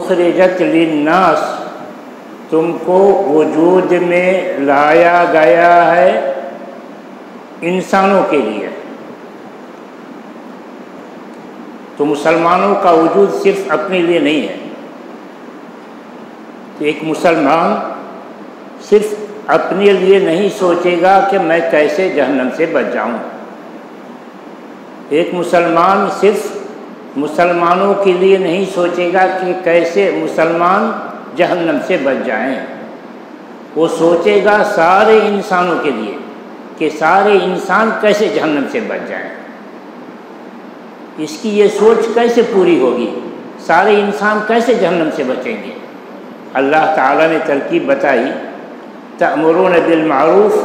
اخرجت للناس، تم کو وجود میں لایا گیا ہے انسانوں کے لیے۔ تو مسلمانوں کا وجود صرف اپنے لیے نہیں ہے۔ تو ایک مسلمان صرف اپنے لیے نہیں سوچے گا کہ میں کیسے جہنم سے بچ جاؤں۔ ایک مسلمان صرف مسلمانوں کے لیے نہیں سوچے گا کہ کیسے مسلمان جہنم سے بچ جائیں، وہ سوچے گا سارے انسانوں کے لیے کہ سارے انسان کیسے جہنم سے بچ جائیں۔ اس کی یہ سوچ کیسے پوری ہوگی؟ سارے انسان کیسے جہنم سے بچیں گے؟ اللہ تعالیٰ نے ترکیب بتائی، تأمرون بالمعروف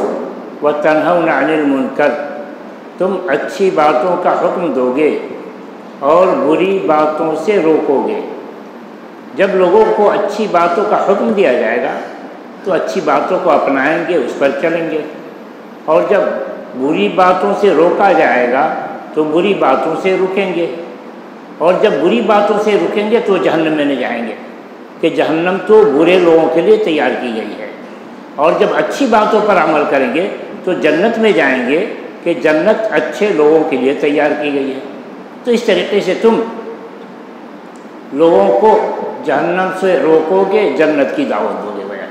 وتنہون عن المنکر، تم اچھی باتوں کا حکم دو گے اور بری باتوں سے روکو گے۔ جب لوگوں کو اچھی باتوں کا حکم دیا جائے گا تو اچھی باتوں کو اپنائیں گے، اس پر چلیں گے، اور جب بری باتوں سے روکا جائے گا تو بری باتوں سے رکیں گے، اور جب بری باتوں سے رکیں گے تو جہنم میں نہیں جائیں گے کہ جہنم تو برے لوگوں کے لیے تیار کی گئی ہے، اور جب اچھی باتوں پر عمل کریں گے تو جنت میں جائیں گے کہ جنت اچھے لوگوں کے لیے تیار کی گئی ہے۔ تو اس طریقے سے تم لوگوں کو جہنم سے روکو گے، جنت کی دعوت دو گے۔ بیان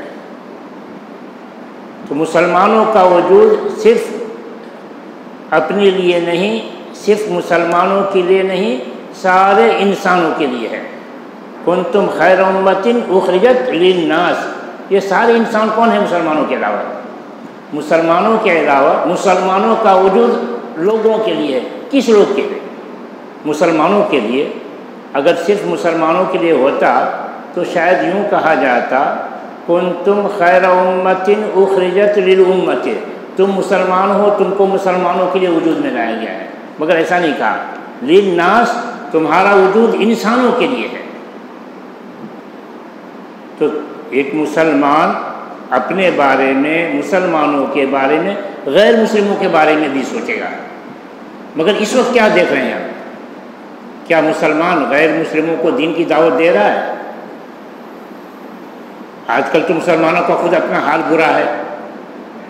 تو مسلمانوں کا وجود صرف اپنے لیے نہیں، صرف مسلمانوں کے لیے نہیں، سارے انسانوں کے لیے ہے۔ کنتم خیر امۃ اخرجت للناس، یہ سارے انسان کون ہیں مسلمانوں کے علاوہ؟ مسلمانوں کے علاوہ مسلمانوں کا وجود لوگوں کے لیے ہے۔ کس لوگ کے لیے؟ مسلمانوں کے لیے۔ اگر صرف مسلمانوں کے لیے ہوتا تو شاید یوں کہا جاتا کنتم خیر امۃ اخرجت للامۃ، تم مسلمان ہو، تم کو مسلمانوں کے لیے وجود میں لایا گیا ہے، مگر ایسا نہیں کہا۔ للناس، تمہارا وجود انسانوں کے لیے ہے۔ تو ایک مسلمان اپنے بارے میں، مسلمانوں کے بارے میں، غیر مسلموں کے بارے میں بھی سوچے گا۔ مگر اس وقت کیا دیکھ رہے ہیں آپ؟ کیا مسلمان غیر مسلموں کو دین کی دعوت دے رہا ہے؟ آج کل تو مسلمانوں کا خود اپنا حال برا ہے۔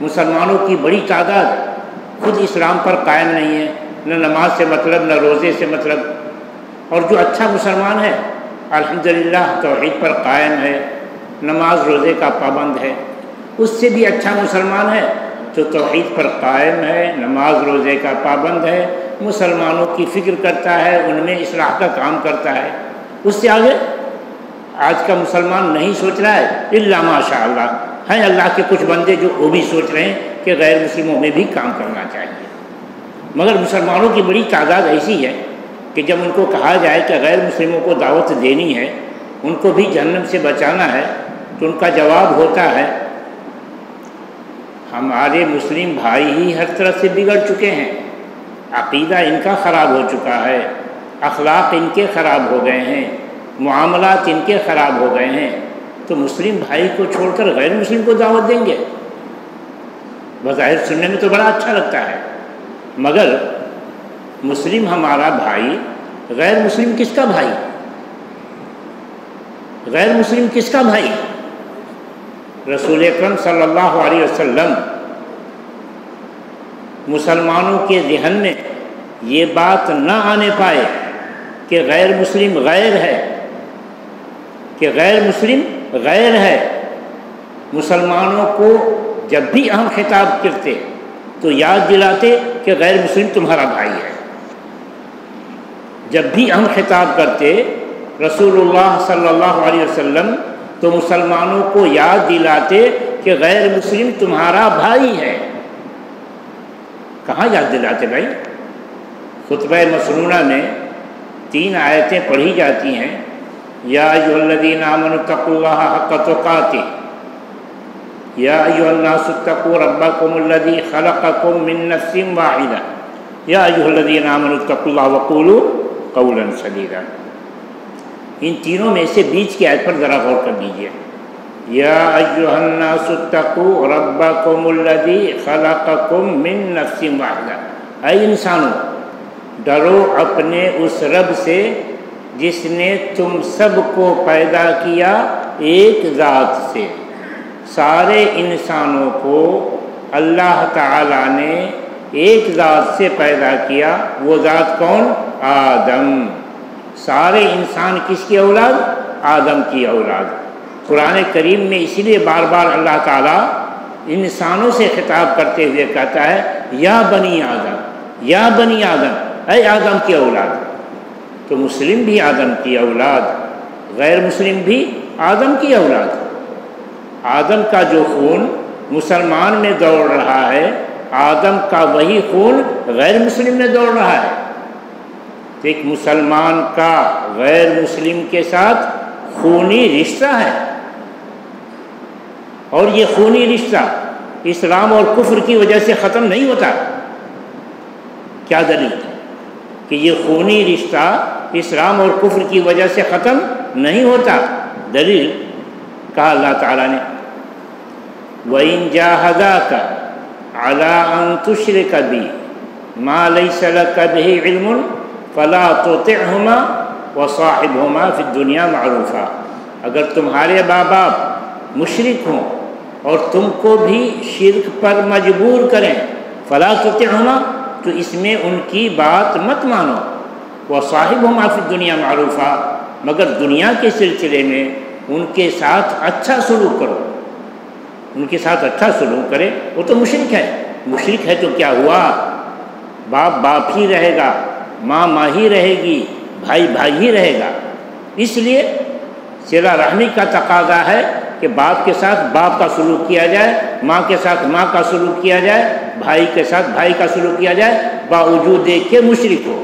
مسلمانوں کی بڑی تعداد خود اسلام پر قائم نہیں ہے، نہ نماز سے مطلب، نہ روزے سے مطلب، اور جو اچھا مسلمان ہے الحمدللہ توحید پر قائم ہے، نماز روزے کا پابند ہے، اس سے بھی اچھا مسلمان ہے جو توحید پر قائم ہے، نماز روزے کا پابند ہے، مسلمانوں کی فکر کرتا ہے، ان میں اصلاح کا کام کرتا ہے۔ اس سے آگے آج کا مسلمان نہیں سوچ رہا ہے، الا ماشاء اللہ، ہیں اللہ کے کچھ بندے جو وہ بھی سوچ رہے ہیں کہ غیر مسلموں میں بھی کام کرنا چاہیے۔ مگر مسلمانوں کی بڑی تعداد ایسی ہے کہ جب ان کو کہا جائے کہ غیر مسلموں کو دعوت دینی ہے، ان کو بھی جہنم سے بچانا ہے، تو ان کا جواب ہوتا ہے ہمارے مسلم بھائی ہی ہر طرح سے بگڑ چکے ہیں، عقیدہ ان کا خراب ہو چکا ہے، اخلاق ان کے خراب ہو گئے ہیں، معاملات ان کے خراب ہو گئے ہیں، تو مسلم بھائی کو چھوڑ کر غیر مسلم کو دعوت دیں گے؟ بظاہر سننے میں تو بڑا اچھا لگتا ہے، مگر مسلم ہمارا بھائی، غیر مسلم کس کا بھائی؟ غیر مسلم کس کا بھائی؟ رسول اکرم صلی اللہ علیہ وسلم مسلمانوں کے ذہن میں یہ بات نہ آنے پائے کہ غیر مسلم غیر ہے، کہ غیر مسلم غیر ہے۔ مسلمانوں کو جب بھی ہم خطاب کرتے تو یاد دلاتے کہ غیر مسلم تمہارا بھائی ہے۔ جب بھی ہم خطاب کرتے رسول اللہ صلی اللہ علیہ وسلم تو مسلمانوں کو یاد دلاتے کہ غیر مسلم تمہارا بھائی ہے۔ کہاں یاد دلاتے بھائی؟ خطبہ مسنونہ میں 3 آیتیں پڑھی جاتی ہیں، یا ایھا الذین آمنوا اتقوا اللہ حق تقاتہ، یا ایھا الناس اتقوا ربکم الذی خلقکم من نفس واحدہ، یا ایھا الذین آمنوا اتقوا اللہ وقولوا قولا سدیدا۔ ان تینوں میں سے بیچ کی آیت پر ذرا غور کر لیجیے، یا ایھا الناس اتقوا ربکم الذی خلقکم من نفس واحدہ، اے انسانوں ڈرو اپنے اس رب سے جس نے تم سب کو پیدا کیا ایک ذات سے۔ سارے انسانوں کو اللہ تعالیٰ نے ایک ذات سے پیدا کیا، وہ ذات کون؟ آدم۔ سارے انسان کس کی اولاد؟ آدم کی اولاد۔ قرآن کریم میں اسی لیے بار بار اللہ تعالیٰ انسانوں سے خطاب کرتے ہوئے کہتا ہے یا بنی آدم، یا بنی آدم، اے آدم کی اولاد۔ تو مسلم بھی آدم کی اولاد، غیر مسلم بھی آدم کی اولاد۔ آدم کا جو خون مسلمان میں دوڑ رہا ہے، آدم کا وہی خون غیر مسلم میں دوڑ رہا ہے۔ تو ایک مسلمان کا غیر مسلم کے ساتھ خونی رشتہ ہے، اور یہ خونی رشتہ اسلام اور کفر کی وجہ سے ختم نہیں ہوتا۔ کیا دلیل کہ یہ خونی رشتہ اسلام اور کفر کی وجہ سے ختم نہیں ہوتا؟ دلیل کہا اللہ تعالیٰ نے وَإِن جَاهَدَاكَ عَلَىٰ أَن تُشْرِكَ بِي مَا لَيْسَ لَكَ بِهِ عِلْمٌ فَلَا تُطِعْهُمَا وَصَاحِبْهُمَا فِي الدُّنْيَا مَعْرُوفًا۔ اگر تمہارے ماں باپ مشرک ہوں اور تم کو بھی شرک پر مجبور کریں، فَلَا تُطِعْهُمَا، تو اس میں ان کی بات مت مانو، وَصَاحِبْهُمَا فِي الدُّنْيَا مَعْرُوفًا، مگر دنیا کے سلسلے میں ان کے ساتھ اچھا سلوک کرو، ان کے ساتھ اچھا سلوک کرے۔ وہ تو مشرک ہے، مشرک ہے تو کیا ہوا؟ باپ باپ ہی رہے گا، ماں ماں ہی رہے گی، بھائی بھائی ہی رہے گا۔ اس لیے صلہ رحمی کا تقاضا ہے کہ باپ کے ساتھ باپ کا سلوک کیا جائے، ماں کے ساتھ ماں کا سلوک کیا جائے، بھائی کے ساتھ بھائی کا سلوک کیا جائے، باوجود دیکھ کے مشرک ہو۔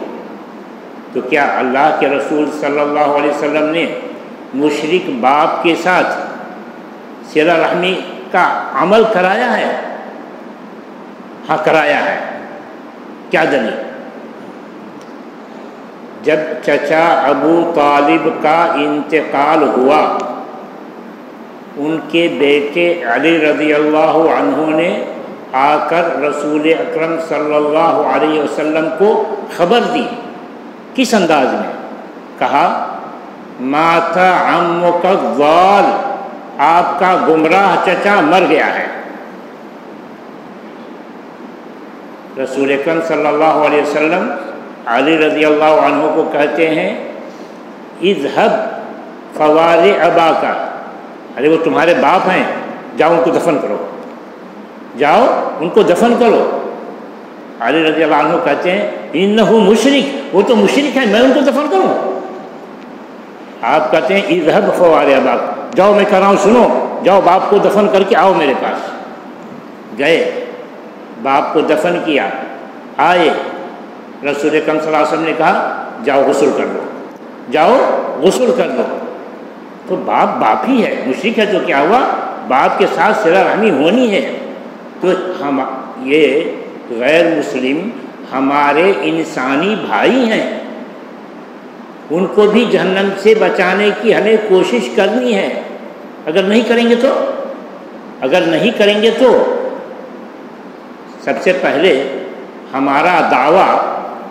تو کیا اللہ کے رسول صلی اللہ علیہ وسلم نے مشرک باپ کے ساتھ صلہ رحمی کا عمل کرایا ہے؟ ہاں کرایا ہے۔ کیا دلیل؟ جب چچا ابو طالب کا انتقال ہوا، ان کے بیٹے علی رضی اللہ عنہ نے آ کر رسول اکرم صلی اللہ علیہ وسلم کو خبر دی۔ کس انداز میں؟ کہا مات عمک الضال، آپ کا گمراہ چچا مر گیا ہے۔ رسول اکرم صلی اللہ علیہ وسلم علی رضی اللہ عنہ کو کہتے ہیں اذهب فوار اباک، ارے وہ تمہارے باپ ہیں، جاؤ ان کو دفن کرو، جاؤ ان کو دفن کرو۔ علی رضی اللہ عنہ کہتے ہیں انہو مشرک، وہ تو مشرک ہے، میں ان کو دفن کروں؟ آپ کہتے ہیں اذهب فوار اباک، جاؤ میں کہہ رہا ہوں سنو، جاؤ باپ کو دفن کر کے آؤ میرے پاس۔ گئے، باپ کو دفن کیا، آئے، رسول اکرم صلی اللہ علیہ وسلم نے کہا جاؤ غسل کر لو، جاؤ غسل کر لو۔ تو باپ باپ ہی ہے، مشرک ہے تو کیا ہوا؟ باپ کے ساتھ صلہ رحمی ہونی ہے۔ تو ہم یہ غیر مسلم ہمارے انسانی بھائی ہیں، ان کو بھی جہنم سے بچانے کی ہمیں کوشش کرنی ہے۔ اگر نہیں کریں گے تو سب سے پہلے ہمارا دعویٰ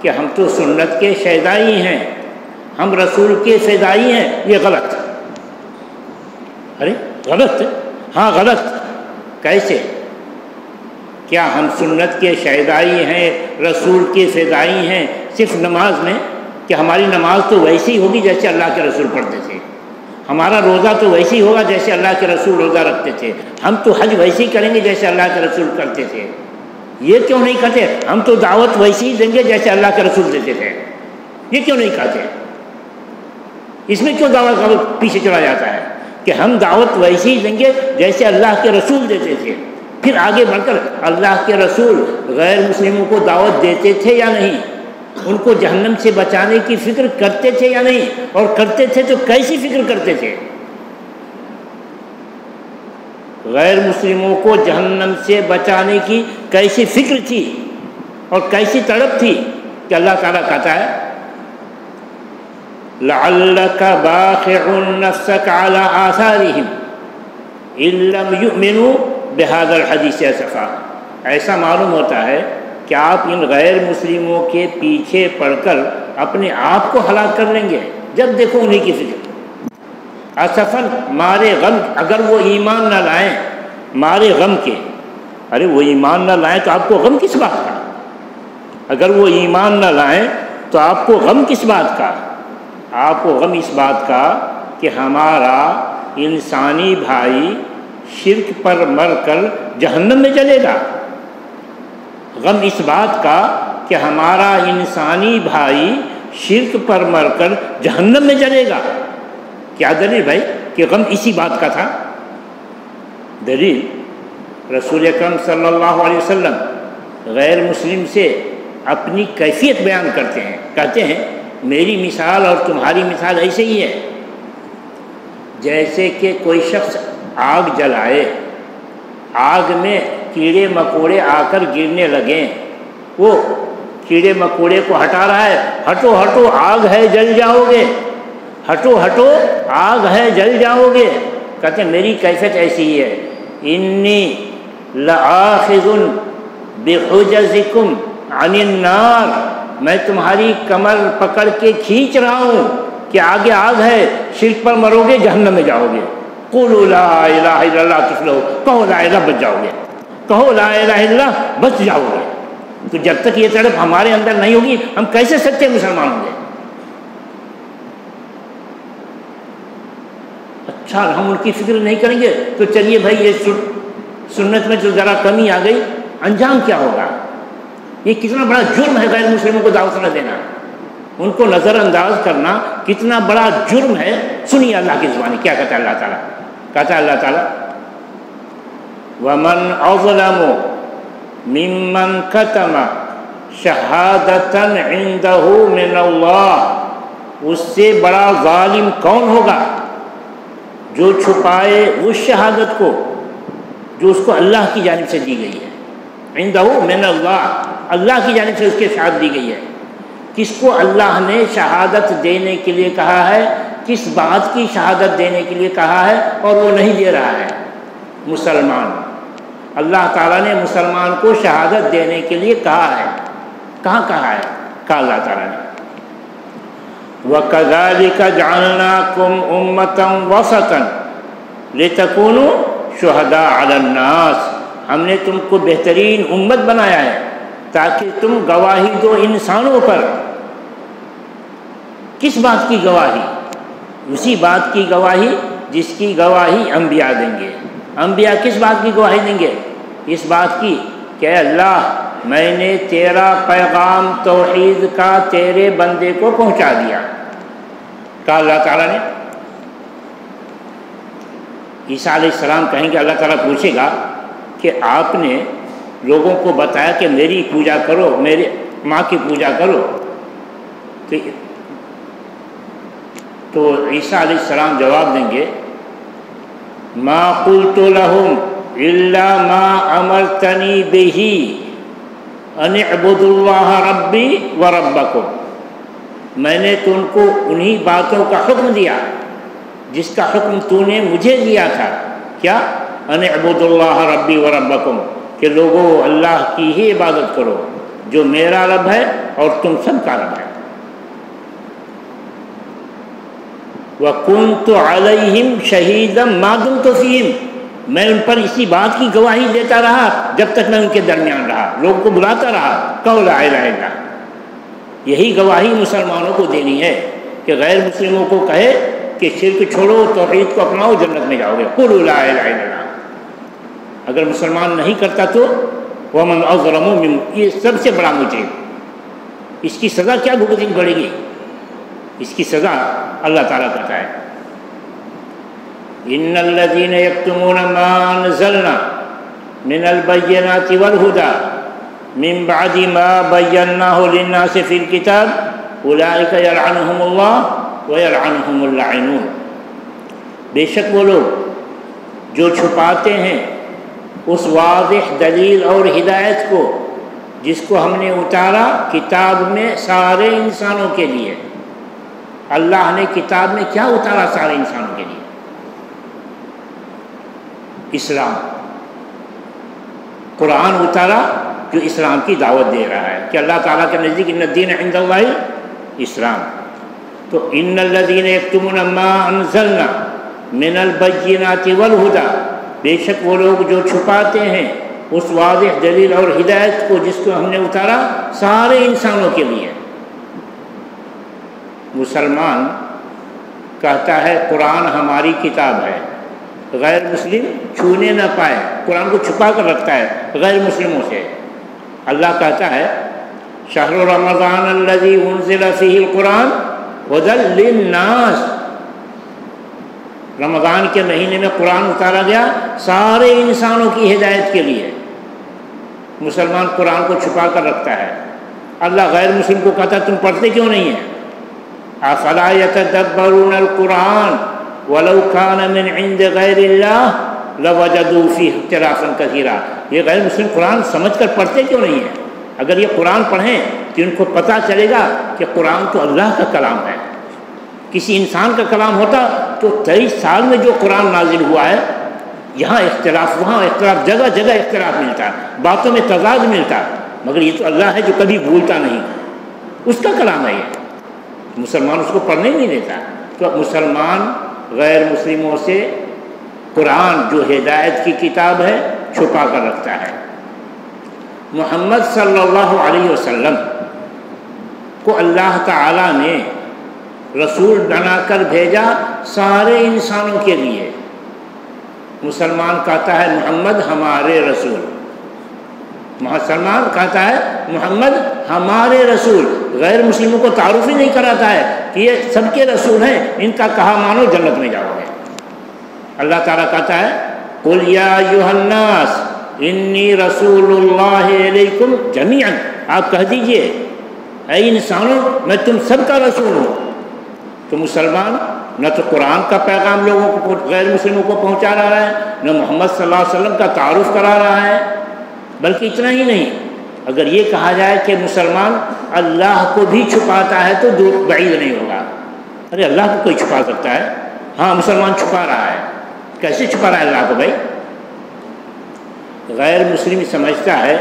کہ ہم تو سنت کے فدائی ہیں، ہم رسول کے فدائی ہیں، یہ غلط ہے۔ ارے غلط؟ ہاں غلط۔ کیسے؟ کیا ہم سنت کے فدائی ہیں، رسول کے فدائی ہیں صرف نماز میں؟ کہ ہماری نماز تو ویسی ہوگی جیسے اللہ کے رسول پڑھتے تھے، ہمارا روزہ تو ویسے ہی ہوگا جیسے اللہ کے رسول روزہ رکھتے تھے، ہم تو حج ویسے ہی کریں گے جیسے اللہ کے رسول کرتے تھے؟ یہ کیوں نہیں کہتے ہم تو دعوت ویسی ہی دیں گے جیسے اللہ کے رسول دیتے تھے؟ یہ کیوں نہیں کہتے؟ اس میں کیوں دعوت کا پیچھے چلا جاتا ہے کہ ہم دعوت ویسی ہی دیں گے جیسے اللہ کے رسول دیتے تھے؟ پھر آگے بڑھ کر اللہ کے رسول غیر مسلموں کو دعوت دیتے تھے یا نہیں؟ ان کو جہنم سے بچانے کی فکر کرتے تھے یا نہیں؟ اور کرتے تھے تو کیسی فکر کرتے تھے؟ غیر مسلموں کو جہنم سے بچانے کی کیسی فکر تھی اور کیسی تڑپ تھی کہ اللہ تعالیٰ کہتا ہے لَعَلَّكَ بَاخِعٌ نَفْسَكَ عَلَىٰ آثَارِهِمْ إِن لَّمْ يُؤْمِنُوا بِهَذَا الْحَدِيثِ أَسَفًا۔ ایسا معلوم ہوتا ہے کہ آپ ان غیر مسلموں کے پیچھے پڑھ کر اپنے آپ کو ہلاک کر لیں گے۔ جب دیکھو انہیں کی فکر. اسفن مارے غم، اگر وہ ایمان نہ لائیں مارے غم کے. ارے وہ ایمان نہ لائیں تو آپ کو غم کس بات کا؟ اگر وہ ایمان نہ لائیں تو آپ کو غم کس بات کا؟ آپ کو غم اس بات کا کہ ہمارا انسانی بھائی شرک پر مر کر جہنم میں جلے گا. غم اس بات کا کہ ہمارا انسانی بھائی شرک پر مر کر جہنم میں جلے گا. کیا دلیل بھائی کہ غم اسی بات کا تھا؟ دلیل رسول اکرم صلی اللہ علیہ وسلم غیر مسلم سے اپنی کیفیت بیان کرتے ہیں. کہتے ہیں میری مثال اور تمہاری مثال ایسے ہی ہے جیسے کہ کوئی شخص آگ جلائے، آگ میں کیڑے مکوڑے آ کر گرنے لگیں، وہ کیڑے مکوڑے کو ہٹا رہا ہے، ہٹو ہٹو آگ ہے جل جاؤ گے، ہٹو ہٹو آگ ہے جل جاؤ گے. کہتے ہیں میری کیفیت ایسی ہی ہے. انی لآخذ بحجزکم عن النار، میں تمہاری کمر پکڑ کے کھینچ رہا ہوں کہ آگے آگ ہے، شرک پر مرو گے جہنم میں جاؤ گے. قولوا لا الہ الا اللہ تفلحوا، کہو لا الہ بچ جاؤ گے، کہو لا الہ الا اللہ بچ جاؤ گے. تو جب تک یہ تڑپ ہمارے اندر نہیں ہوگی ہم کیسے سچے مسلمان ہوں گے؟ اچھا ہم ان کی فکر نہیں کریں گے تو چلیے بھائی یہ سنت میں جو ذرا کمی آ گئی، انجام کیا ہوگا؟ یہ کتنا بڑا جرم ہے غیر مسلموں کو دعوت نہ دینا، ان کو نظر انداز کرنا کتنا بڑا جرم ہے. سنیے اللہ کی زبانی کیا کہتا ہے اللہ تعالیٰ. کہتا ہے اللہ تعالیٰ وَمَنْ أَظْلَمُ مِمَّنْ كَتَمَ شَهَادَةً عِنْدَهُ مِنَ اللَّهِ، اس سے بڑا ظالم کون ہوگا جو چھپائے اس شہادت کو جو اس کو اللہ کی جانب سے دی گئی ہے. عِنْدَهُ مِنَ اللَّهِ، اللہ کی جانب سے اس کے شہادت دی گئی ہے. کس کو اللہ نے شہادت دینے کے لیے کہا ہے، کس بات کی شہادت دینے کے لیے کہا ہے اور وہ نہیں دے رہا ہے؟ مسلمان. اللہ تعالیٰ نے مسلمان کو شہادت دینے کے لیے کہا ہے. کہاں کہا ہے؟ کہا اللہ تعالیٰ نے وَكَذَلِكَ جَعَلْنَاكُمْ أُمَّةً وَسَطًا لِتَكُونُوا شُهَدَاءَ عَلَى النَّاسِ، ہم نے تم کو بہترین امت بنایا ہے تاکہ تم گواہی دو انسانوں پر. کس بات کی گواہی؟ اسی بات کی گواہی جس کی گواہی انبیاء دیں گے. انبیاء کس بات کی گواہی دیں گے؟ اس بات کی کہ اللہ میں نے تیرا پیغام توحید کا تیرے بندے کو پہنچا دیا. کہا اللہ تعالیٰ نے. عیسیٰ علیہ السلام کہیں گے، اللہ تعالیٰ پوچھے گا کہ آپ نے لوگوں کو بتایا کہ میری پوجا کرو، میرے ماں کی پوجا کرو، تو عیسیٰ علیہ السلام جواب دیں گے ما قلت لهم الا ما امرتنی به ان اعبدوا اللہ ربی وربکم، میں نے تو ان کو انہی باتوں کا حکم دیا جس کا حکم تو نے مجھے دیا تھا. کیا؟ ان اعبدوا اللہ ربی وربکم، کہ لوگوں اللہ کی ہی عبادت کرو جو میرا رب ہے اور تم سب کا رب ہے. وَكُنْتُ عَلَيْهِمْ شَهِيدًا مَا دُمْتُ فِيهِمْ، میں ان پر اسی بات کی گواہی دیتا رہا جب تک میں ان کے درمیان رہا، لوگوں کو بلاتا رہا کہو لا الہ الا اللہ. یہی گواہی مسلمانوں کو دینی ہے کہ غیر مسلموں کو کہے کہ شرک چھوڑو، توحید کو اپناؤ، جنت میں جاؤ گے. قولوا لا الہ الا اللہ. اگر مسلمان نہیں کرتا تو وَمَنْ أَظْلَمُ مِمَّنْ، یہ سب سے بڑا مجرم. اس کی سزا کیا بھگتنی پڑے گی؟ اس کی سزا اللہ تعالیٰ کہتا ہے ان الذين يكتمون ما انزلنا من البينات والهدى من بعد ما بيناه للناس في الكتاب اولئك يلعنهم الله ويلعنهم اللعينون. بے شک وہ لوگ جو چھپاتے ہیں اس واضح دلیل اور ہدایت کو جس کو ہم نے اتارا کتاب میں سارے انسانوں کے لیے. اللہ نے کتاب میں کیا اتارا سارے انسانوں کے لیے؟ اسلام. قرآن اتارا جو اسلام کی دعوت دے رہا ہے کہ اللہ تعالیٰ کے نزدیک ان الدین عند اللہ اسلام. تو ان الذین یکتمون ما انزلنا من البینات والہدی، بے شک وہ لوگ جو چھپاتے ہیں اس واضح دلیل اور ہدایت کو جس کو ہم نے اتارا سارے انسانوں کے لیے۔ مسلمان کہتا ہے قرآن ہماری کتاب ہے، غیر مسلم چھونے نہ پائے، قرآن کو چھپا کر رکھتا ہے غیر مسلموں سے۔ اللہ کہتا ہے شہر رمضان الذی انزل فیہ القرآن ھدی للناس، رمضان کے مہینے میں قرآن اتارا گیا سارے انسانوں کی ہدایت کے لیے۔ مسلمان قرآن کو چھپا کر رکھتا ہے۔ اللہ غیر مسلم کو کہتا ہے تم پڑھتے کیوں نہیں ہیں؟ افلا یتدبرون القرآن ولو کان من عند غیر اللہ لوجدوا فیہ اختلافا کثیرا، یہ غیر مسلم قرآن سمجھ کر پڑھتے کیوں نہیں ہیں؟ اگر یہ قرآن پڑھیں تو ان کو پتہ چلے گا کہ قرآن تو اللہ کا کلام ہے۔ کسی انسان کا کلام ہوتا تو 23 سال میں جو قرآن نازل ہوا ہے، یہاں اختلاف وہاں اختلاف، جگہ جگہ اختلاف ملتا، باتوں میں تضاد ملتا، مگر یہ تو اللہ ہے جو کبھی بھولتا نہیں، اس کا کلام ہے یہ۔ مسلمان اس کو پڑھنے نہیں دیتا، تو مسلمان غیر مسلموں سے قرآن جو ہدایت کی کتاب ہے چھپا کر رکھتا ہے۔ محمد صلی اللہ علیہ وسلم کو اللہ تعالیٰ نے رسول بنا کر بھیجا سارے انسانوں کے لیے۔ مسلمان کہتا ہے محمد ہمارے رسول، مسلمان کہتا ہے محمد ہمارے رسول، غیر مسلموں کو تعارف ہی نہیں کراتا ہے کہ یہ سب کے رسول ہیں، ان کا کہا مانو جنت میں جاؤ گے۔ اللہ تعالیٰ کہتا ہے قل یا ایھا الناس انی رسول اللہ علیکم جمیعا، آپ کہہ دیجئے اے انسانوں میں تم سب کا رسول ہوں۔ تو مسلمان نہ تو قرآن کا پیغام لوگوں کو غیر مسلموں کو پہنچا رہا ہے، نہ محمد صلی اللہ علیہ وسلم کا تعارف کرا رہا ہے، بلکہ اتنا ہی نہیں، اگر یہ کہا جائے کہ مسلمان اللہ کو بھی چھپاتا ہے تو دور بعید نہیں ہوگا۔ ارے اللہ کو کوئی چھپا سکتا ہے؟ ہاں مسلمان چھپا رہا ہے۔ کیسے چھپا رہا ہے اللہ کو بھائی؟ غیر مسلم سمجھتا ہے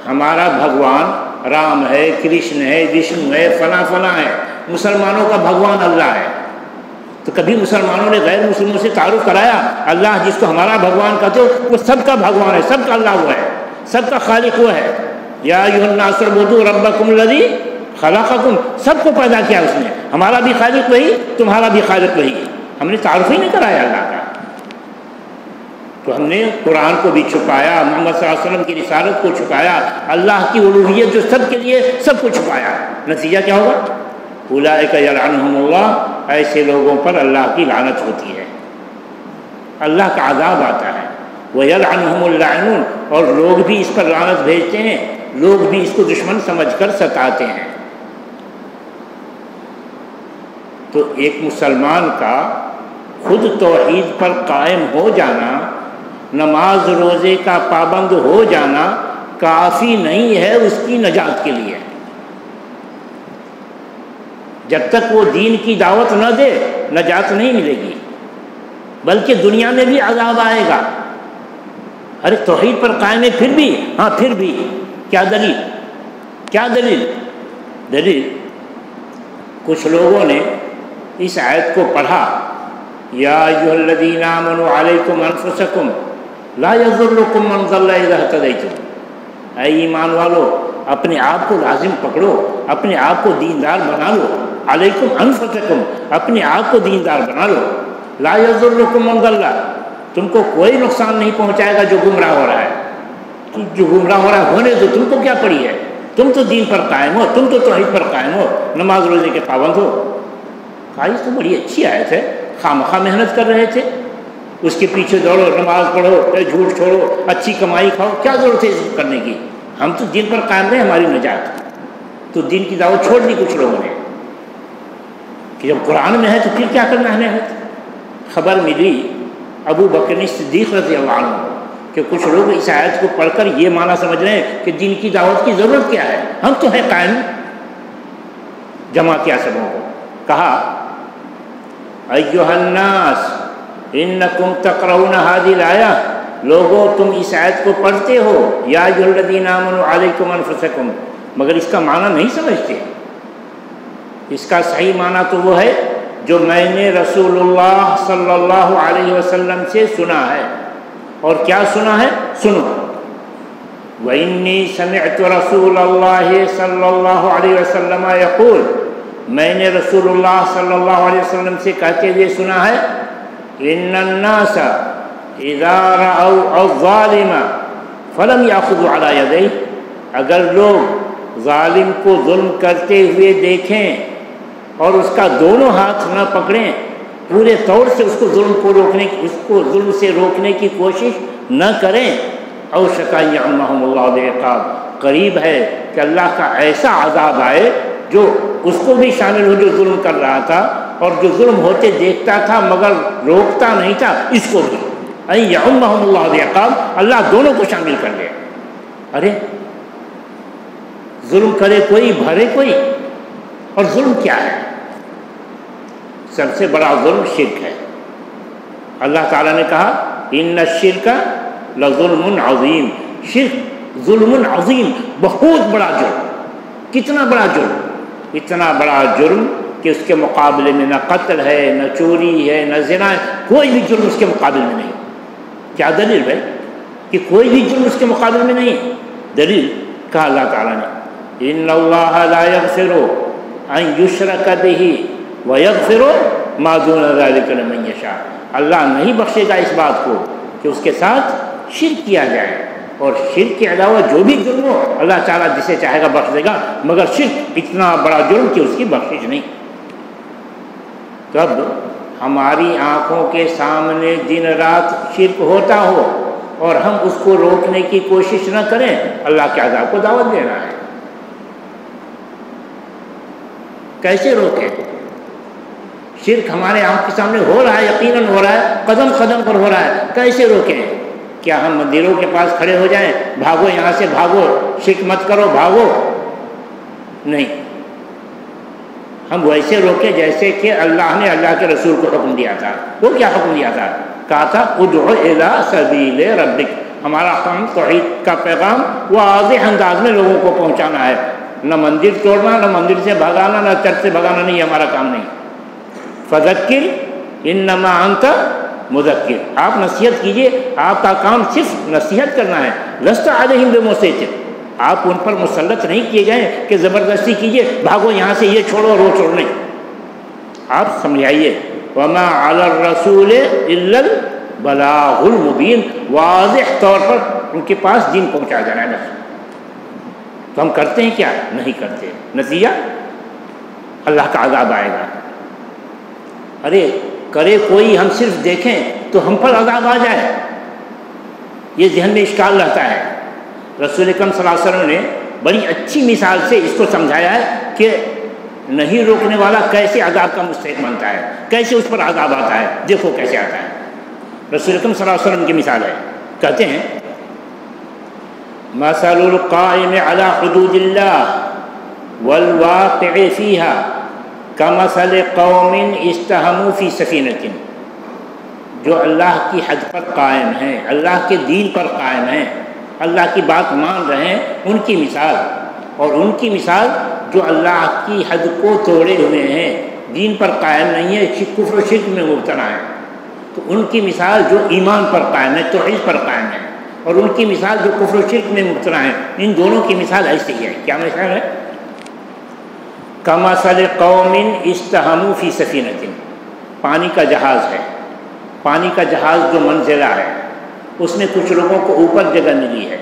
ہمارا بھگوان رام ہے، کرشن ہے، وشنو ہے، فلاں فلاں ہے، مسلمانوں کا بھگوان اللہ ہے۔ تو کبھی مسلمانوں نے غیر مسلموں سے تعارف کرایا اللہ جس کو ہمارا بھگوان کہتے ہو وہ سب کا بھگوان ہے، سب کا اللہ وہ ہے، سب کا خالق وہ ہے۔ یا ایھا الناس اعبدوا ربکم الذی خلقکم، سب کو پیدا کیا اس نے، ہمارا بھی خالق وہی، تمہارا بھی خالق وہی، ہم نے تعارف ہی نہیں کرایا اللہ کا۔ تو ہم نے قرآن کو بھی چھپایا، محمد صلی اللہ علیہ وسلم کی رسالت کو چھپایا، اللہ کی الوہیت جو سب کے لیے سب کو چھپایا۔ نتیجہ کیا ہوگا؟ اولئک یلعنہم اللہ، ایسے لوگوں پر اللہ کی لعنت ہوتی ہے، اللہ کا عذاب آتا ہے۔ ویلعنہم اللاعنون، اور لوگ بھی اس پر لعنت بھیجتے ہیں، لوگ بھی اس کو دشمن سمجھ کر ستاتے ہیں۔ تو ایک مسلمان کا خود توحید پر قائم ہو جانا، نماز روزے کا پابند ہو جانا کافی نہیں ہے اس کی نجات کے لیے۔ جب تک وہ دین کی دعوت نہ دے نجات نہیں ملے گی، بلکہ دنیا میں بھی عذاب آئے گا۔ ارے توحید پر قائم ہے پھر بھی، ہاں پھر بھی کیا دلیل؟ کیا دلیل؟ دلیل کچھ لوگوں نے اس آیت کو پڑھا، یا ایھا الذین آمنوا علیکم انفسکم لا یضرکم من ضل اذا اہتدیتم، اے ایمان والو اپنے آپ کو لازم پکڑو، اپنے آپ کو دیندار بنا لو، علیکم انفسکم، اپنے آپ کو دیندار بنا لو، لا یضرکم من ضل، تم کو کوئی نقصان نہیں پہنچائے گا جو گمراہ ہو رہا ہے۔ جو گمراہ ہو رہا ہے ہونے تو تم کو کیا پڑی ہے؟ تم تو دین پر قائم ہو، تم تو توحید پر قائم ہو، نماز روزے کے پابند ہو۔ آج تو بڑی اچھی آیت ہے، خواہ محنت کر رہے تھے، اس کے پیچھے دوڑو، نماز پڑھو، جھوٹ چھوڑو، اچھی کمائی کھاؤ، کیا ضرورت ہے اس کرنے کی؟ ہم تو دین پر قائم رہے، ہماری نجات۔ تو دین کی دعوت چھوڑ دی کچھ لوگوں نے کہ جب قرآن میں ہے تو پھر کیا کرنا ہے محنت۔ خبر ملی ابو بکر صدیق رضی اللہ عنہ کہ کچھ لوگ اس آیت کو پڑھ کر یہ معنی سمجھ رہے ہیں کہ دین کی دعوت کی ضرورت کیا ہے، ہم تو ہے قائم۔ جمع کیا سبوں کو، کہا ایھا الناس انکم تقرؤون ھذہ الآیہ، لوگوں تم اس آیت کو پڑھتے ہو، یا ایھا الذین آمنوا علیکم انفسکم، مگر اس کا معنی نہیں سمجھتے۔ اس کا صحیح معنی تو وہ ہے جو میں نے رسول اللہ صلی اللہ علیہ وسلم سے سنا ہے. اور کیا سنا ہے؟ سنو. وَإِنِّي سَمِعْتُ رَسُولَ اللَّهِ صلی اللہ علیہ وسلم يقول، میں نے رسول اللہ صلی اللہ علیہ وسلم سے کہتے ہوئے سنا ہے، إِنَّ النَّاسَ إِذَا رَأَوْا الظَّالِمَ فَلَمْ يَأْخُذُوا عَلَى يَدَيْهِ، اگر لوگ ظالم کو ظلم کرتے ہوئے دیکھیں اور اس کا دونوں ہاتھ نہ پکڑیں، پورے طور سے اس کو ظلم سے روکنے کی کوشش نہ کریں، اوشک ان یعمہم اللہ بعقاب، قریب ہے کہ اللہ کا ایسا عذاب آئے جو اس کو بھی شامل ہو جو ظلم کر رہا تھا اور جو ظلم ہوتے دیکھتا تھا مگر روکتا نہیں تھا، اس کو بھی ان یعمہم اللہ بعقاب، اللہ دونوں کو شامل کر لے. ارے ظلم کرے کوئی بھرے کوئی. اور ظلم کیا ہے؟ سب سے بڑا ظلم شرک ہے. اللہ تعالیٰ نے کہا ان الشرک لظلم عظیم، شرک ظلم عظیم، بہت بڑا جرم. کتنا بڑا جرم؟ اتنا بڑا جرم کہ اس کے مقابلے میں نہ قتل ہے، نہ چوری ہے، نہ زنا ہے، کوئی بھی جرم اس کے مقابلے میں نہیں. کیا دلیل بھائی کہ کوئی بھی جرم اس کے مقابلے میں نہیں؟ دلیل کہا اللہ تعالیٰ نے ان اللہ لا یغفر ان یشرک بہ ویغفر ما دون ذلک لمن یشاء، اللہ نہیں بخشے گا اس بات کو کہ اس کے ساتھ شرک کیا جائے، اور شرک کے علاوہ جو بھی جرم ہو اللہ تعالیٰ جسے چاہے گا بخش دے گا، مگر شرک اتنا بڑا جرم کہ اس کی بخشش نہیں. تب ہماری آنکھوں کے سامنے دن رات شرک ہوتا ہو اور ہم اس کو روکنے کی کوشش نہ کریں، اللہ کے عذاب کو دعوت دینا ہے. کیسے روکیں؟ شرک ہمارے آنکھ کے سامنے ہو رہا ہے، یقیناً ہو رہا ہے، قدم قدم پر ہو رہا ہے. کیسے روکیں؟ کیا ہم مندروں کے پاس کھڑے ہو جائیں، بھاگو یہاں سے بھاگو، شرک مت کرو بھاگو؟ نہیں، ہم ویسے روکیں جیسے کہ اللہ نے اللہ کے رسول کو حکم دیا تھا. وہ کیا حکم دیا تھا؟ کہا تھا ادعو الی سبیل ربک. ہمارا کام توحید کا پیغام واضح انداز میں لوگوں کو پہنچانا ہے، نہ مندر توڑنا، نہ مندر سے بھگانا، نہ چرچ سے بھگانا، نہیں، ہمارا کام نہیں. فذکر انما انت مذکر، آپ نصیحت کیجئے، آپ کا کام صرف نصیحت کرنا ہے. لست علیہم بمسیطر، آپ ان پر مسلط نہیں کیے گئے کہ زبردستی کیجئے، بھاگو یہاں سے، یہ چھوڑو اور وہ چھوڑو، نہیں. آپ سمجھائیے وما علی الرسول الا البلاغ المبین، واضح طور پر ان کے پاس دین پہنچا جانا ہے بس. تو ہم کرتے ہیں کیا؟ نہیں کرتے. نتیجہ اللہ کا عذاب آئے گا. ارے کرے کوئی، ہم صرف دیکھیں تو ہم پر عذاب آ جائے، یہ ذہن میں اشکال رہتا ہے. رسول اکرم صلی اللہ علیہ وسلم نے بڑی اچھی مثال سے اس کو سمجھایا ہے کہ نہیں روکنے والا کیسے عذاب کا مستحق بنتا ہے، کیسے اس پر عذاب آتا ہے. دیکھو کیسے آتا ہے. رسول اکرم صلی اللہ علیہ وسلم کی مثال ہے، کہتے ہیں مثل القائم علی حدود اللہ والواقع فیہا کمثل قوم استہموا فی سفینۃ. جو اللہ کی حد پر قائم ہیں، اللہ کے دین پر قائم ہیں، اللہ کی بات مان رہے ہیں، ان کی مثال، اور ان کی مثال جو اللہ کی حد کو توڑے ہوئے ہیں، دین پر قائم نہیں ہے، کفر و شرک میں مبتلا ہے. تو ان کی مثال جو ایمان پر قائم ہے، توحید پر قائم ہے، اور ان کی مثال جو کفر و شرک میں مبتلا ہے. ان دونوں کی مثال ایسی ہے. کیا مثال ہے؟ کمثل قوم استہموا فی سفینۃ. پانی کا جہاز ہے، پانی کا جہاز جو منزلہ ہے، اس میں کچھ لوگوں کو اوپر جگہ ملی ہے،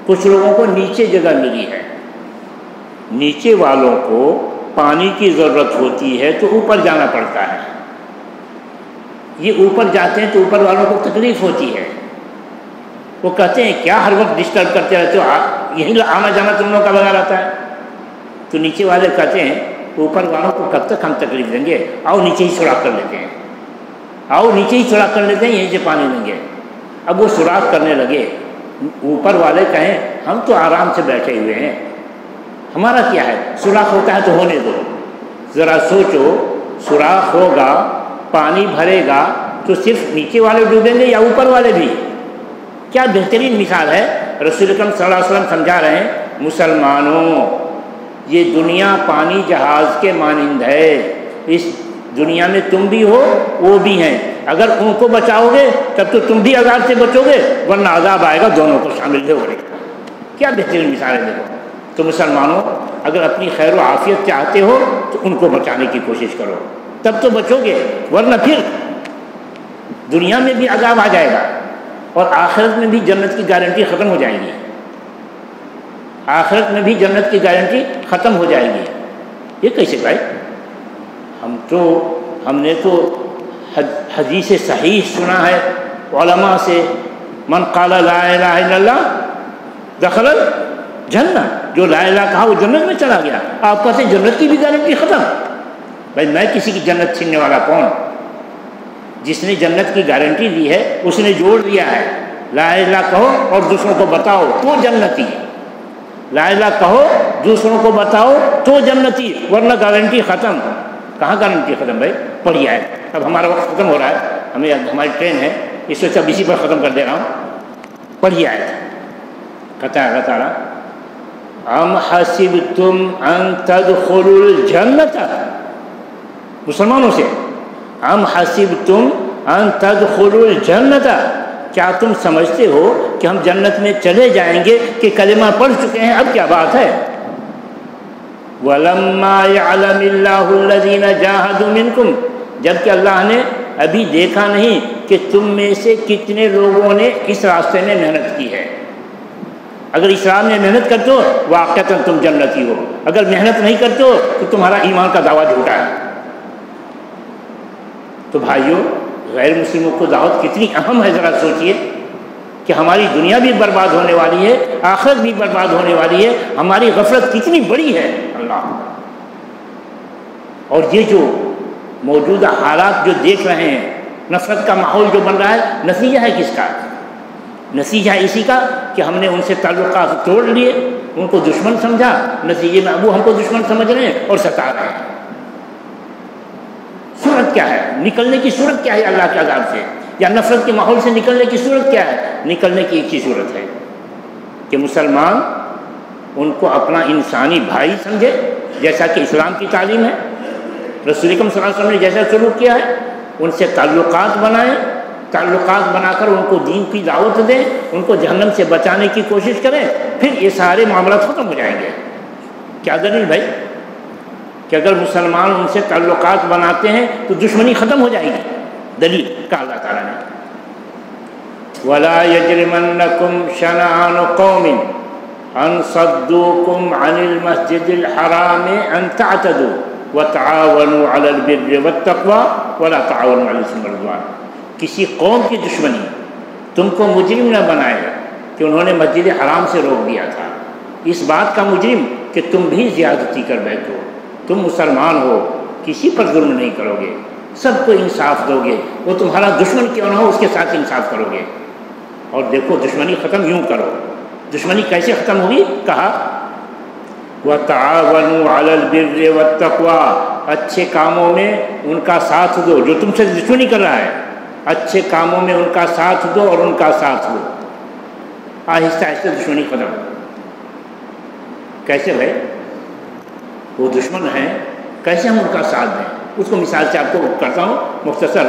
کچھ لوگوں کو نیچے جگہ ملی ہے. نیچے والوں کو پانی کی ضرورت ہوتی ہے تو اوپر جانا پڑتا ہے. یہ اوپر جاتے ہیں تو اوپر والوں کو تکلیف ہوتی ہے. وہ کہتے ہیں کیا ہر وقت ڈسٹرب کرتے رہتے ہو، یہی آنا جانا تم لوگوں کا لگا رہتا ہے. تو نیچے والے کہتے ہیں اوپر والوں کو کب تک ہم تکلیف دیں گے، آؤ نیچے ہی سوراخ کر لیتے ہیں، آؤ نیچے ہی سوراخ کر لیتے ہیں، یہیں سے پانی لیں گے. اب وہ سوراخ کرنے لگے. اوپر والے کہیں ہم تو آرام سے بیٹھے ہوئے ہیں، ہمارا کیا ہے، سوراخ ہوتا ہے تو ہونے دو. ذرا سوچو، سوراخ ہوگا، پانی بھرے گا تو صرف نیچے والے ڈوبیں گے یا اوپر والے بھی؟ کیا بہترین مثال ہے. رسول اکرم صلی اللہ علیہ وسلم سمجھا رہے ہیں مسلمانوں، یہ دنیا پانی جہاز کے مانند ہے، اس دنیا میں تم بھی ہو وہ بھی ہیں، اگر ان کو بچاؤ گے تب تو تم بھی عذاب سے بچو گے، ورنہ عذاب آئے گا دونوں کو شامل ہو گے۔ کیا بہترین مثال ہے۔ دیکھو تو مسلمانوں اگر اپنی خیر و عافیت چاہتے ہو تو ان کو بچانے کی کوشش کرو، تب تو بچو گے، ورنہ پھر دنیا میں بھی عذاب آ جائے گا اور آخرت میں بھی جنت کی گارنٹی ختم ہو جائے گی، آخرت میں بھی جنت کی گارنٹی ختم ہو جائے گی۔ یہ کیسے بھائی؟ ہم نے تو حدیث صحیح سنا ہے علماء سے، من قال لا الہ الا اللہ دخل الجنہ، جو لا الہ کہا وہ جنت میں چلا گیا۔ آپ کہتے ہیں جنت کی بھی گارنٹی ختم؟ بھائی میں کسی کی جنت چھیننے والا کون؟ جس نے جنت کی گارنٹی دی ہے اس نے جوڑ دیا ہے، لا الہ کہو اور دوسروں کو بتاؤ تو جنتی، لا الہ کہو دوسروں کو بتاؤ تو جنتی، ورنہ گارنٹی ختم۔ کہاں گارنٹی ختم بھائی؟ پڑھیے آئے۔ اب ہمارا وقت ختم ہو رہا ہے، ہماری ٹرین ہے، اس وقت اب اسی پر ختم کر دے رہا ہوں۔ پڑھیے آئے کہتا ہے اللہ تعالیٰ ام حسبتم ان تدخلوا الجنت، مسلمانوں سے، ام حسبتم ان تدخلوا الجنت، کیا تم سمجھتے ہو کہ ہم جنت میں چلے جائیں گے کہ کلمہ پڑھ چکے ہیں اب کیا بات ہے؟ وَلَمَّا يَعْلَمِ اللَّهُ الَّذِينَ جَاهَدُوا مِنْكُمْ، جبکہ اللہ نے ابھی دیکھا نہیں کہ تم میں سے کتنے لوگوں نے اس راستے میں محنت کی ہے۔ اگر اسلام میں محنت کرتے ہو واقعتاً تم جنتی ہو، اگر محنت نہیں کرتے ہو تو تمہارا ایمان کا دعویٰ جھوٹا ہے۔ تو بھائیوں غیر مسلموں کو دعوت کتنی اہم ہے، ذرا سوچئے کہ ہماری دنیا بھی برباد ہونے والی ہے، آخرت بھی برباد ہونے والی ہے، ہماری غفلت کتنی بڑی ہے اللہ۔ اور یہ جو موجودہ حالات جو دیکھ رہے ہیں، نفرت کا ماحول جو بن رہا ہے، نتیجہ ہے کس کا؟ نتیجہ ہے اسی کا کہ ہم نے ان سے تعلقات توڑ لیے، ان کو دشمن سمجھا، نتیجے میں اب وہ ہم کو دشمن سمجھ رہے ہیں اور ستا رہے ہیں۔ صورت کیا ہے؟ نکلنے کی صورت کیا ہے اللہ کے عذاب سے یا نفرت کے ماحول سے نکلنے کی صورت کیا ہے؟ نکلنے کی ایک ہی صورت ہے کہ مسلمان ان کو اپنا انسانی بھائی سمجھے، جیسا کہ اسلام کی تعلیم ہے، رسول اکرم صلی اللہ علیہ وسلم نے جیسا سلوک کیا ہے، ان سے تعلقات بنائیں، تعلقات بنا کر ان کو دین کی دعوت دیں، ان کو جہنم سے بچانے کی کوشش کریں، پھر یہ سارے معاملات ختم ہو جائیں گے۔ کیا دلیل بھائی؟ کہ اگر مسلمان ان سے تعلقات بناتے ہیں تو دشمنی ختم ہو جائے گی۔ دلیل کہا اللہ تعالیٰ نے وَلَا يَجْرِمَنَّكُمْ شَنَآنُ قَوْمٍ أَن صَدُّوكُمْ عَنِ الْمَسْجِدِ الْحَرَامِ أَن تَعْتَدُوا وَتَعَاوَنُوا عَلَى الْبِرِّ وَالتَّقْوَىٰ وَلَا تَعَاوَنُوا عَلَى الْإِثْمِ وَالْعُدْوَانِ، کسی قوم کی دشمنی تم کو مجرم نہ بنائے کہ انہوں نے مسجد حرام سے روک دیا تھا، اس بات کا مجرم کہ تم بھی زیادتی کر بیٹھو۔ تم مسلمان ہو، کسی پر ظلم نہیں کرو گے، سب کو انصاف دو گے، وہ تمہارا دشمن کیوں نہ ہو اس کے ساتھ انصاف کرو گے۔ اور دیکھو دشمنی ختم یوں کرو، دشمنی کیسے ختم ہوگی؟ کہا وَتَعَاوَنُوا عَلَى الْبِرِّ وَالتَّقْوَىٰ، اچھے کاموں میں ان کا ساتھ دو، جو تم سے دشمنی کر رہا ہے اچھے کاموں میں ان کا ساتھ دو اور ان کا ساتھ دو، آہستہ آہستہ دشمنی ختم۔ کیسے بھائی؟ وہ دشمن ہیں، کیسے ہم ان کا ساتھ دیں؟ اس کو مثال سے آپ کو کرتا ہوں مختصر۔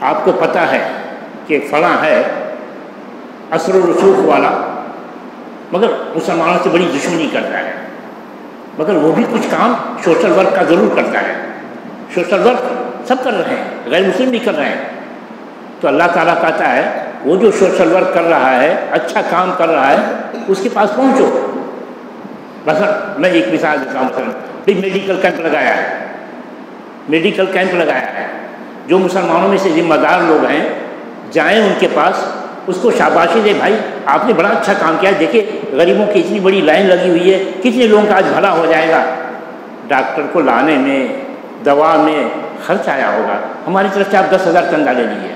آپ کو پتہ ہے کہ فلاں ہے اثر و رسوخ والا، مگر مسلمانوں سے بڑی دشمنی کرتا ہے، مگر وہ بھی کچھ کام سوشل ورک کا ضرور کرتا ہے۔ سوشل ورک سب کر رہے ہیں، غیر مسلم بھی کر رہے ہیں۔ تو اللہ تعالیٰ کہتا ہے وہ جو سوشل ورک کر رہا ہے، اچھا کام کر رہا ہے، اس کے پاس پہنچو۔ مثلا میں ایک مثال دیتا ہوں، مثلا میڈیکل کیمپ لگایا ہے، میڈیکل کیمپ لگایا ہے، جو مسلمانوں میں سے ذمہ دار لوگ ہیں جائیں ان کے پاس، اس کو شاباشی دے، بھائی آپ نے بڑا اچھا کام کیا ہے، دیکھیں غریبوں کی اتنی بڑی لائن لگی ہوئی ہے، کتنے لوگوں کا آج بھلا ہو جائے گا۔ ڈاکٹر کو لانے میں، دوا میں خرچ آیا ہوگا، ہماری طرف سے آپ 10,000 چندہ لے لیجیے۔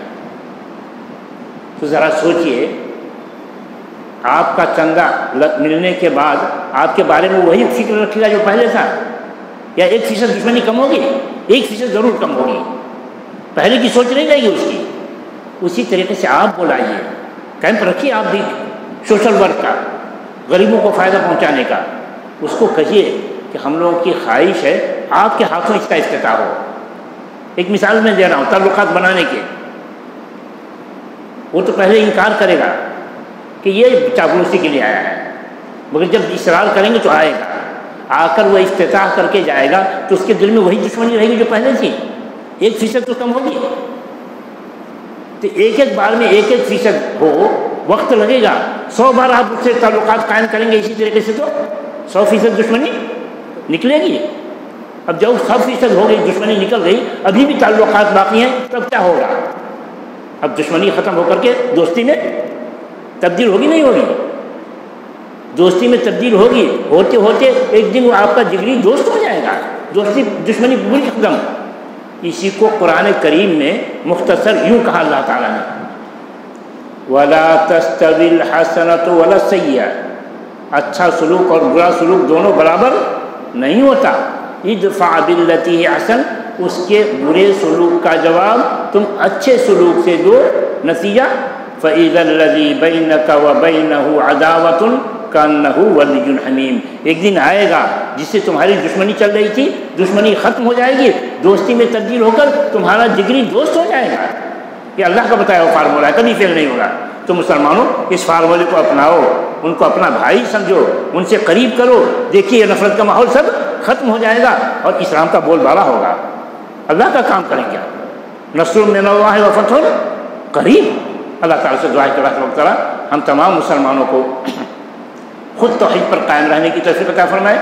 تو ذرا سوچئے آپ کا چندہ ملنے کے بعد آپ کے بارے میں وہی فکر رکھے گا جو پہلے تھا، یا 1% دشمنی کم ہوگی؟ 1% ضرور کم ہوگی، پہلے کی سوچ نہیں رہے گی اس کی۔ اسی طریقے سے آپ بلائیے، کیمپ رکھیے آپ بھی سوشل ورک کا، غریبوں کو فائدہ پہنچانے کا، اس کو کہیے کہ ہم لوگوں کی خواہش ہے آپ کے ہاتھوں اس کا افتتاح ہو۔ ایک مثال میں دے رہا ہوں تعلقات بنانے کے، وہ تو پہلے انکار کرے گا کہ یہ چاپلوسی کے لیے آیا ہے، مگر جب اصرار کریں گے تو آئے گا، آ کر وہ افتتاح کر کے جائے گا تو اس کے دل میں وہی دشمنی رہے گی جو پہلے تھی، 1% تو کم ہوگی۔ تو ایک بار میں 1% ہو، وقت لگے گا، 100 بار آپ اس سے تعلقات قائم کریں گے اسی طریقے سے تو 100% دشمنی نکلے گی۔ اب جب 100% ہو گئی، دشمنی نکل گئی، ابھی بھی تعلقات باقی ہیں، تب کیا ہوگا؟ اب دشمنی ختم ہو کر کے دوستی میں تبدیل ہوگی نہیں ہوگی؟ دوستی میں تبدیل ہوگی، ہوتے ہوتے ایک دن وہ آپ کا جگری دوست ہو جائے گا، دوستی دشمنی پوری ختم۔ اسی کو قرآن کریم میں مختصر یوں کہا اللہ تعالیٰ نے، وَلَا تَسْتَوِي الْحَسَنَةُ وَلَا السَّيِّئَةُ، اچھا سلوک اور برا سلوک دونوں برابر نہیں ہوتا۔ ادفع بالتی ہی احسن، اس کے برے سلوک کا جواب تم اچھے سلوک سے دو، نتیجہ فَإِذَا الَّذِي بَيْنَكَ وَبَيْنَهُ عَدَاوَةٌ كَأَنَّهُ وَلِيٌّ حَمِيمٌ، ایک دن آئے گا جس سے تمہاری دشمنی چل رہی تھی، دشمنی ختم ہو جائے گی، دوستی میں تبدیل ہو کر تمہارا جگری دوست ہو جائے گا۔ یہ اللہ کا بتایا ہوا فارمولہ ہے، کبھی فیل نہیں ہوگا۔ تو مسلمانوں اس فارمولے کو اپناؤ، ان کو اپنا بھائی سمجھو، ان سے قریب کرو، دیکھیے یہ نفرت کا ماحول سب ختم ہو جائے گا اور اسلام کا بول بالا ہوگا، اللہ کا کام کریں گے۔ نصر من اللہ و فتح قریب۔ اللہ تعالیٰ سے دعا ہے کہ اللہ تعالیٰ ہم تمام مسلمانوں کو خود توحید پر قائم رہنے کی توفیق عطا فرمائے،